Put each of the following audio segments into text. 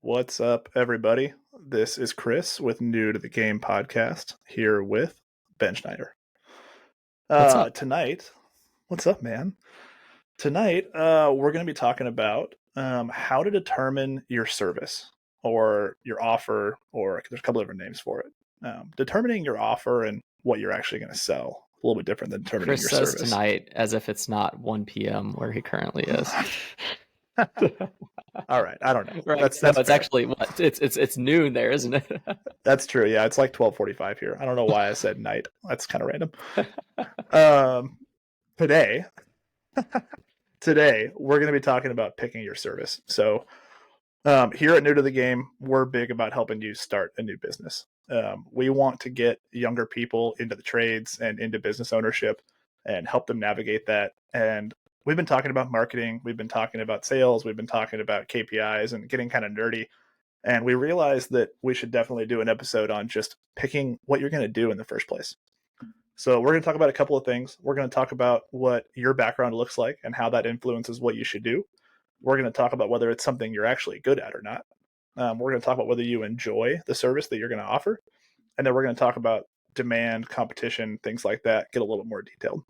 What's up, everybody? This is Chris with New to the Game podcast here with Ben Schneider. What's up? Tonight, what's up, man? Tonight, we're going to be talking about how to determine your service or your offer, or there's a couple different names for it. Determining your offer and what you're actually going to sell. A little bit different than determining Chris your says service. tonight as if it's not 1 p.m. where he currently is. All right, I don't know. Right. That's it's fair. actually what? It's noon there, isn't it? That's true. Yeah, it's like 12:45 here. I don't know why I said night. That's kind of random. Today we're going to be talking about picking your service. So here at New to the Game, we're big about helping you start a new business. We want to get younger people into the trades and into business ownership and help them navigate that. And we've been talking about marketing, we've been talking about sales, we've been talking about KPIs and getting kind of nerdy. And we realized that we should definitely do an episode on just picking what you're going to do in the first place. So we're going to talk about a couple of things. We're going to talk about what your background looks like and how that influences what you should do. We're going to talk about whether it's something you're actually good at or not. We're going to talk about whether you enjoy the service that you're going to offer. And then we're going to talk about demand, competition, things like that, get a little bit more detailed.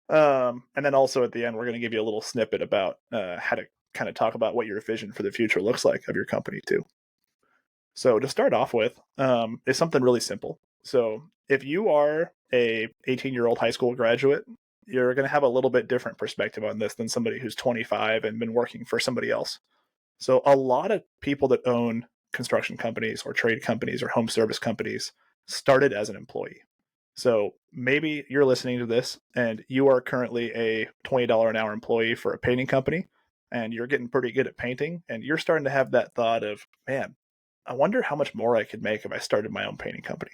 And then also at the end, we're going to give you a little snippet about how to kind of talk about what your vision for the future looks like of your company too. So to start off with, is something really simple. So if you are a 18-year-old high school graduate, you're going to have a little bit different perspective on this than somebody who's 25 and been working for somebody else. So a lot of people that own construction companies or trade companies or home service companies started as an employee. So maybe you're listening to this and you are currently a $20 an hour employee for a painting company and you're getting pretty good at painting and you're starting to have that thought of, man, I wonder how much more I could make if I started my own painting company.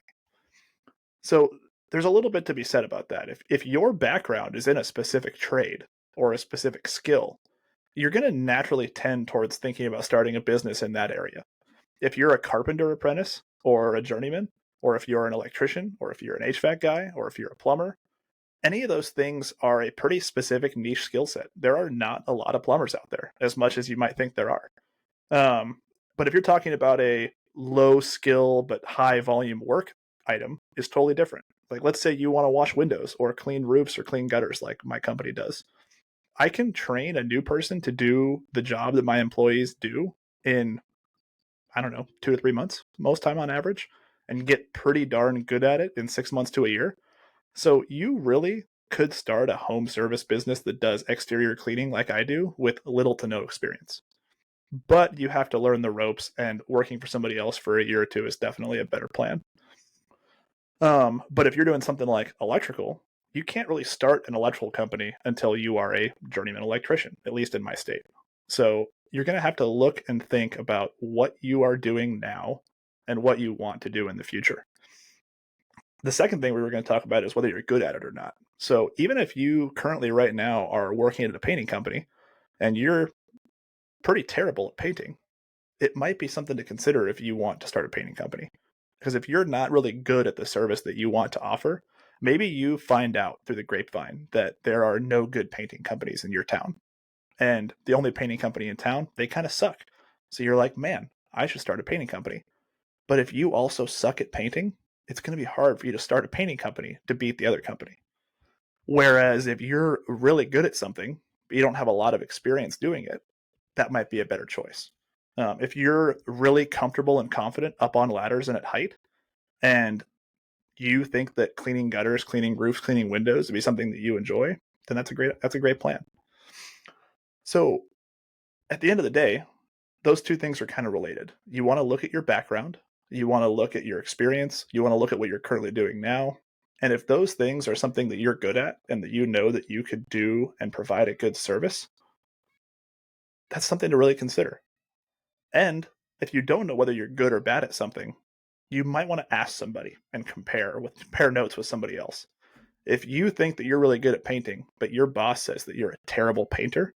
So there's a little bit to be said about that. If your background is in a specific trade or a specific skill, you're going to naturally tend towards thinking about starting a business in that area. If you're a carpenter apprentice or a journeyman, or if you're an electrician, or if you're an HVAC guy, or if you're a plumber, any of those things are a pretty specific niche skill set. There are not a lot of plumbers out there, as much as you might think there are. But if you're talking about a low skill but high volume work item, is totally different. Like let's say you want to wash windows or clean roofs or clean gutters like my company does. I can train a new person to do the job that my employees do in, I don't know, 2 to 3 months, most time on average, and get pretty darn good at it in 6 months to a year. So you really could start a home service business that does exterior cleaning like I do with little to no experience. But you have to learn the ropes, and working for somebody else for a year or two is definitely a better plan. But if you're doing something like electrical, you can't really start an electrical company until you are a journeyman electrician, at least in my state. So you're going to have to look and think about what you are doing now and what you want to do in the future. The second thing we were going to talk about is whether you're good at it or not. So even if you currently right now are working at a painting company and you're pretty terrible at painting, it might be something to consider if you want to start a painting company. Because if you're not really good at the service that you want to offer, maybe you find out through the grapevine that there are no good painting companies in your town. And the only painting company in town, they kind of suck. So you're like, man, I should start a painting company. But if you also suck at painting, it's going to be hard for you to start a painting company to beat the other company. Whereas if you're really good at something, but you don't have a lot of experience doing it, that might be a better choice. If you're really comfortable and confident up on ladders and at height, and you think that cleaning gutters, cleaning roofs, cleaning windows would be something that you enjoy, then that's a great plan. So at the end of the day, those two things are kind of related. You want to look at your background, you want to look at your experience, you want to look at what you're currently doing now. And if those things are something that you're good at and that you know that you could do and provide a good service, that's something to really consider. And if you don't know whether you're good or bad at something, you might want to ask somebody and compare notes with somebody else. If you think that you're really good at painting, but your boss says that you're a terrible painter,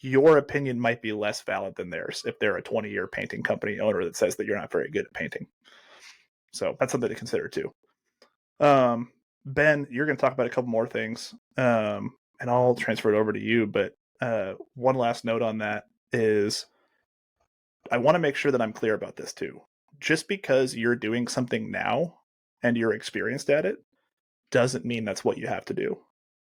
your opinion might be less valid than theirs if they're a 20-year painting company owner that says that you're not very good at painting. So that's something to consider too. Ben, you're going to talk about a couple more things, and I'll transfer it over to you. But one last note on that is I want to make sure that I'm clear about this too. Just because you're doing something now and you're experienced at it doesn't mean that's what you have to do.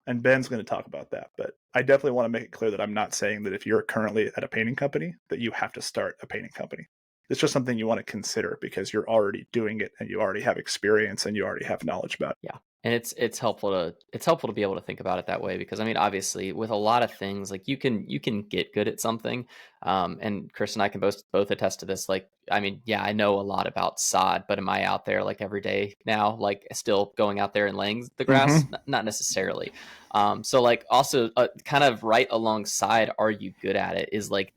And Ben's going to talk about that, but I definitely want to make it clear that I'm not saying that if you're currently at a painting company that you have to start a painting company. It's just something you want to consider because you're already doing it and you already have experience and you already have knowledge about it. Yeah. And it's helpful to be able to think about it that way, because I mean, obviously with a lot of things, like you can get good at something. And Chris and I can both attest to this. Like, I mean, yeah, I know a lot about sod, but am I out there like every day now, like still going out there and laying the grass? Not necessarily. So like also kind of right alongside, are you good at it, is like,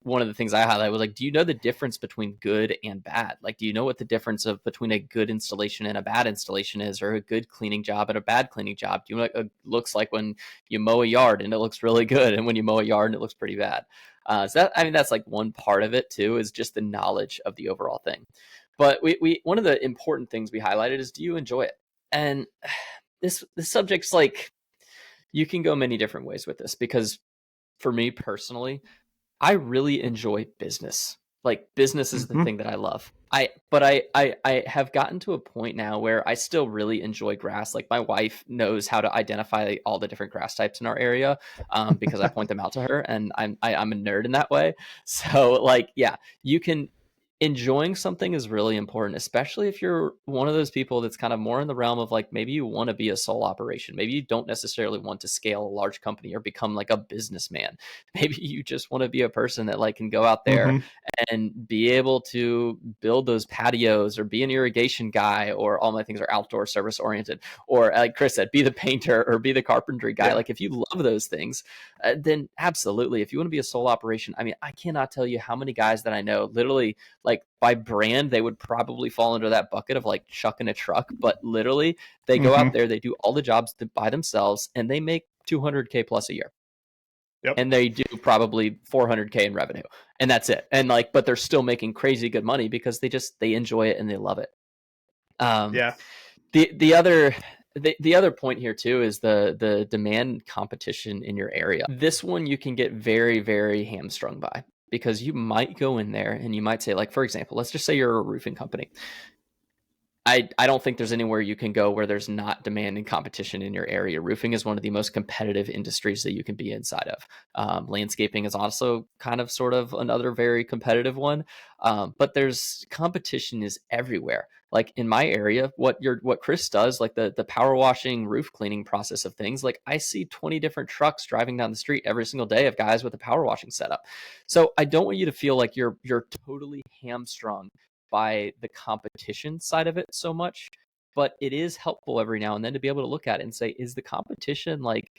one of the things I highlighted was like, do you know the difference between good and bad? Like, do you know what the difference of between a good installation and a bad installation is, or a good cleaning job and a bad cleaning job? Do you know what it looks like when you mow a yard and it looks really good, and when you mow a yard and it looks pretty bad? So that, I mean, that's like one part of it too, is just the knowledge of the overall thing. But we one of the important things we highlighted is, do you enjoy it? And this subject's like, you can go many different ways with this, because for me personally, I really enjoy business. Like, business is the thing that I love. But I have gotten to a point now where I still really enjoy grass. Like, my wife knows how to identify all the different grass types in our area, because I point them out to her, and I'm a nerd in that way. So like, yeah, you can. Enjoying something is really important, especially if you're one of those people that's kind of more in the realm of like, maybe you want to be a sole operation. Maybe you don't necessarily want to scale a large company or become like a businessman. Maybe you just want to be a person that like can go out there and be able to build those patios, or be an irrigation guy, or all my things are outdoor service oriented, or like Chris said, be the painter or be the carpentry guy. Like, if you love those things, then absolutely. If you want to be a sole operation, I mean, I cannot tell you how many guys that I know, literally, like by brand, they would probably fall into that bucket of like chucking a truck, but literally they go out there, they do all the jobs by themselves, and they make 200K plus a year. Yep. And they do probably 400K in revenue, and that's it. And like, but they're still making crazy good money because they enjoy it and they love it. Yeah. The other point here too is the demand competition in your area. This one you can get very, very hamstrung by, because you might go in there and you might say, like, for example, let's just say you're a roofing company. I don't think there's anywhere you can go where there's not demand and competition in your area. Roofing is one of the most competitive industries that you can be inside of. Landscaping is also kind of sort of another very competitive one. But there's competition is everywhere. Like in my area, what Chris does, like the power washing, roof cleaning process of things, like I see 20 different trucks driving down the street every single day of guys with a power washing setup. So I don't want you to feel like you're totally hamstrung by the competition side of it so much, but it is helpful every now and then to be able to look at it and say, is the competition like,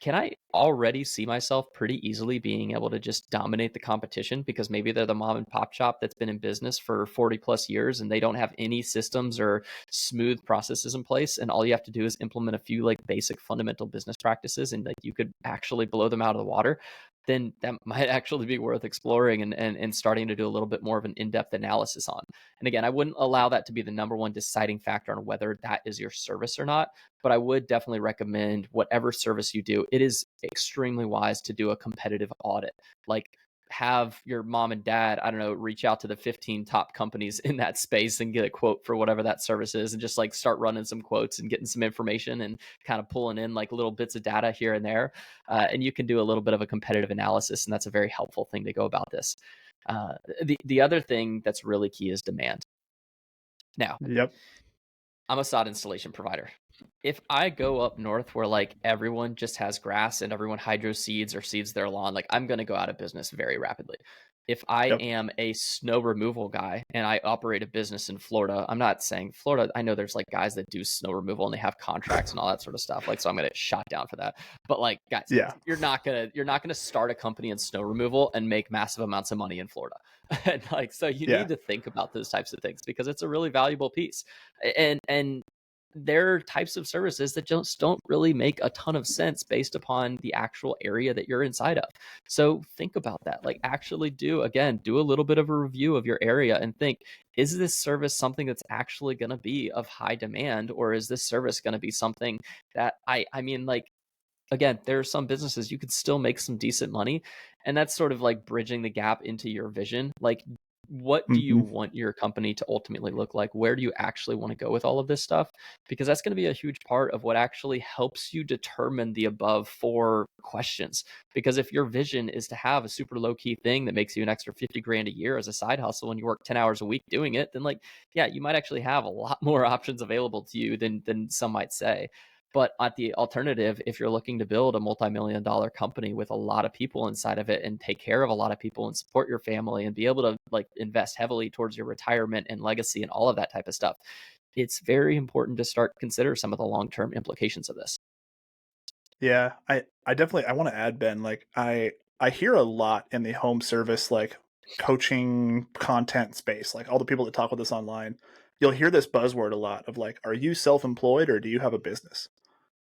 can I already see myself pretty easily being able to just dominate the competition, because maybe they're the mom and pop shop that's been in business for 40 plus years and they don't have any systems or smooth processes in place, and all you have to do is implement a few like basic fundamental business practices, and like you could actually blow them out of the water. Then that might actually be worth exploring and starting to do a little bit more of an in-depth analysis on. And again, I wouldn't allow that to be the number one deciding factor on whether that is your service or not, but I would definitely recommend whatever service you do, it is extremely wise to do a competitive audit. Like, have your mom and dad, I don't know, reach out to the 15 top companies in that space and get a quote for whatever that service is, and just like start running some quotes and getting some information and kind of pulling in like little bits of data here and there. And you can do a little bit of a competitive analysis, and that's a very helpful thing to go about this. The other thing that's really key is demand. Now, Yep. I'm a sod installation provider. If I go up north where like everyone just has grass and everyone hydro seeds or seeds their lawn, like I'm going to go out of business very rapidly. If I am a snow removal guy and I operate a business in Florida, I'm not saying Florida, I know there's like guys that do snow removal and they have contracts and all that sort of stuff. Like, so I'm going to get shot down for that. But like, guys, you're not going to start a company in snow removal and make massive amounts of money in Florida. And like, so you need to think about those types of things, because it's a really valuable piece. And there are types of services that just don't really make a ton of sense based upon the actual area that you're inside of. So think about that. Like, actually do a little bit of a review of your area and think, is this service something that's actually going to be of high demand, or is this service going to be something that I mean, like, again, there are some businesses you could still make some decent money. And that's sort of like bridging the gap into your vision. Like, what do you Hmm. want your company to ultimately look like? Where do you actually want to go with all of this stuff? Because that's going to be a huge part of what actually helps you determine the above four questions. Because if your vision is to have a super low key thing that makes you an extra 50 grand a year as a side hustle and you work 10 hours a week doing it, then like, yeah, you might actually have a lot more options available to you than some might say. But at the alternative, if you're looking to build a multi-million dollar company with a lot of people inside of it and take care of a lot of people and support your family and be able to like invest heavily towards your retirement and legacy and all of that type of stuff, it's very important to start consider some of the long-term implications of this. Yeah, I definitely I want to add, Ben, like I hear a lot in the home service like coaching content space, like all the people that talk with us online. You'll hear this buzzword a lot of like, are you self-employed or do you have a business?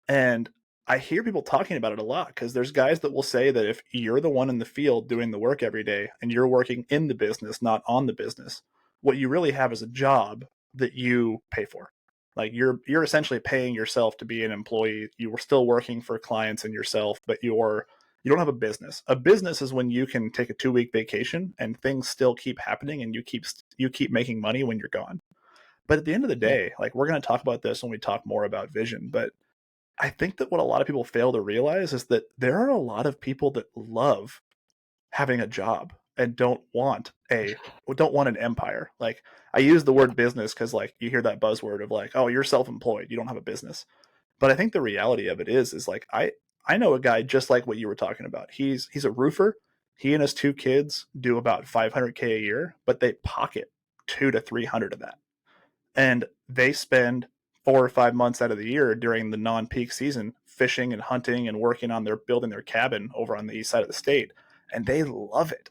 And I hear people talking about it a lot because there's guys that will say that if you're the one in the field doing the work every day and you're working in the business, not on the business, what you really have is a job that you pay for. Like you're essentially paying yourself to be an employee. You are still working for clients and yourself, but you don't have a business. A business is when you can take a 2 week vacation and things still keep happening and you keep making money when you're gone. But at the end of the Yeah. day, like we're going to talk about this when we talk more about vision, but I think that what a lot of people fail to realize is that there are a lot of people that love having a job and don't want an empire. Like I use the Yeah. word business because like you hear that buzzword of like, oh, you're self-employed, you don't have a business. But I think the reality of it is like I know a guy just like what you were talking about. He's a roofer. He and his two kids do about 500K a year, but they pocket 200 to 300 of that, and they spend 4 or 5 months out of the year during the non-peak season fishing and hunting and working on their building their cabin over on the east side of the state, and they love it.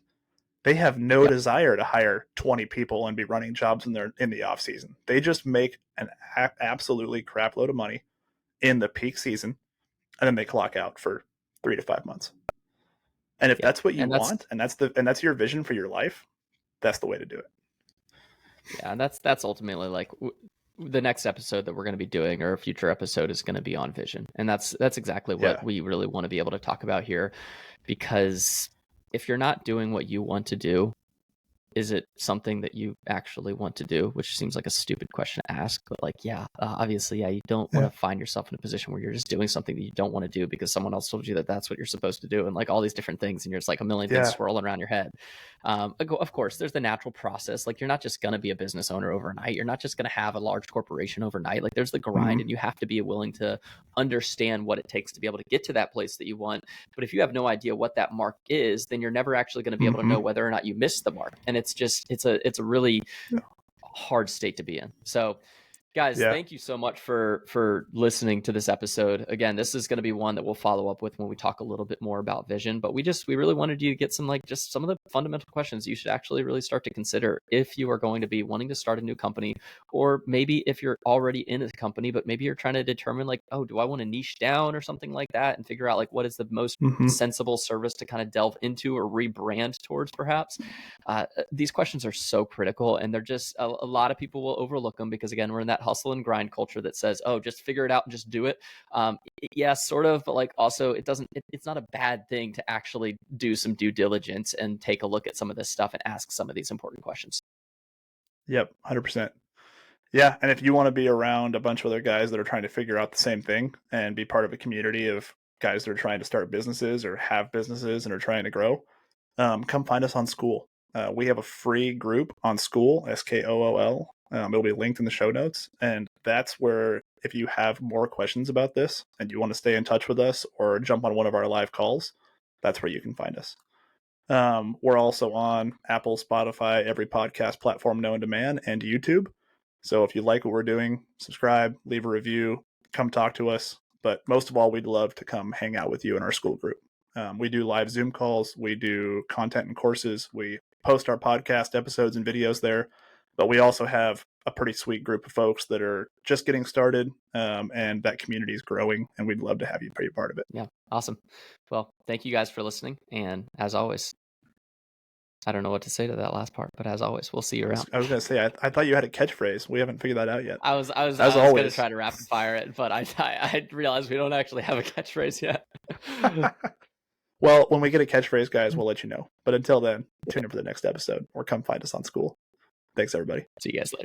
They have no Yep. desire to hire 20 people and be running jobs in the off season. They just make an absolutely crap load of money in the peak season, and then they clock out for 3 to 5 months. And if Yep. that's what you And that's want, and that's your vision for your life, that's the way to do it. Yeah, and that's ultimately like the next episode that we're going to be doing, or a future episode, is going to be on vision, and that's exactly what Yeah. we really want to be able to talk about here, because if you're not doing what you want to do, is it something that you actually want to do? Which seems like a stupid question to ask, but like, yeah, obviously, yeah, you don't want Yeah. to find yourself in a position where you're just doing something that you don't want to do because someone else told you that that's what you're supposed to do, and like all these different things, and you're just like a million things Yeah. swirling around your head. Of course, there's the natural process. Like, you're not just going to be a business owner overnight. You're not just going to have a large corporation overnight. Like, there's the grind, Mm-hmm. and you have to be willing to understand what it takes to be able to get to that place that you want. But if you have no idea what that mark is, then you're never actually going to be able to Mm-hmm. know whether or not you missed the mark. And it's a really Yeah. hard state to be in. So, guys, Yeah. thank you so much for listening to this episode. Again, this is going to be one that we'll follow up with when we talk a little bit more about vision, but we really wanted you to get some, like, just some of the fundamental questions you should actually really start to consider if you are going to be wanting to start a new company, or maybe if you're already in a company but maybe you're trying to determine, like, oh, do I want to niche down or something like that, and figure out like what is the most Mm-hmm. sensible service to kind of delve into or rebrand towards, perhaps. These questions are so critical, and they're just a lot of people will overlook them because, again, we're in that hustle and grind culture that says, oh, just figure it out and just do it. Yeah, sort of, but like also it's not a bad thing to actually do some due diligence and take a look at some of this stuff and ask some of these important questions. Yep. 100%. Yeah, and if you want to be around a bunch of other guys that are trying to figure out the same thing and be part of a community of guys that are trying to start businesses or have businesses and are trying to grow, come find us on School. We have a free group on School, Skool. It'll be linked in the show notes, and that's where if you have more questions about this and you want to stay in touch with us or jump on one of our live calls, that's where you can find us. We're also on Apple, Spotify, every podcast platform known to man, and YouTube. So if you like what we're doing, subscribe, leave a review, come talk to us. But most of all, we'd love to come hang out with you in our school group. We do live Zoom calls, we do content and courses, we post our podcast episodes and videos there. But we also have a pretty sweet group of folks that are just getting started, and that community is growing, and we'd love to have you be a part of it. Yeah, awesome. Well, thank you guys for listening, and as always, I don't know what to say to that last part, but as always, we'll see you around. I was gonna say, I thought you had a catchphrace. We haven't figured that out yet. I was As going to always. try to rapid fire it, but I realized we don't actually have a catchphrase yet. Well, when we get a catchphrase, guys, we'll let you know. But until then, tune in for the next episode or come find us on school. Thanks, everybody. See you guys later.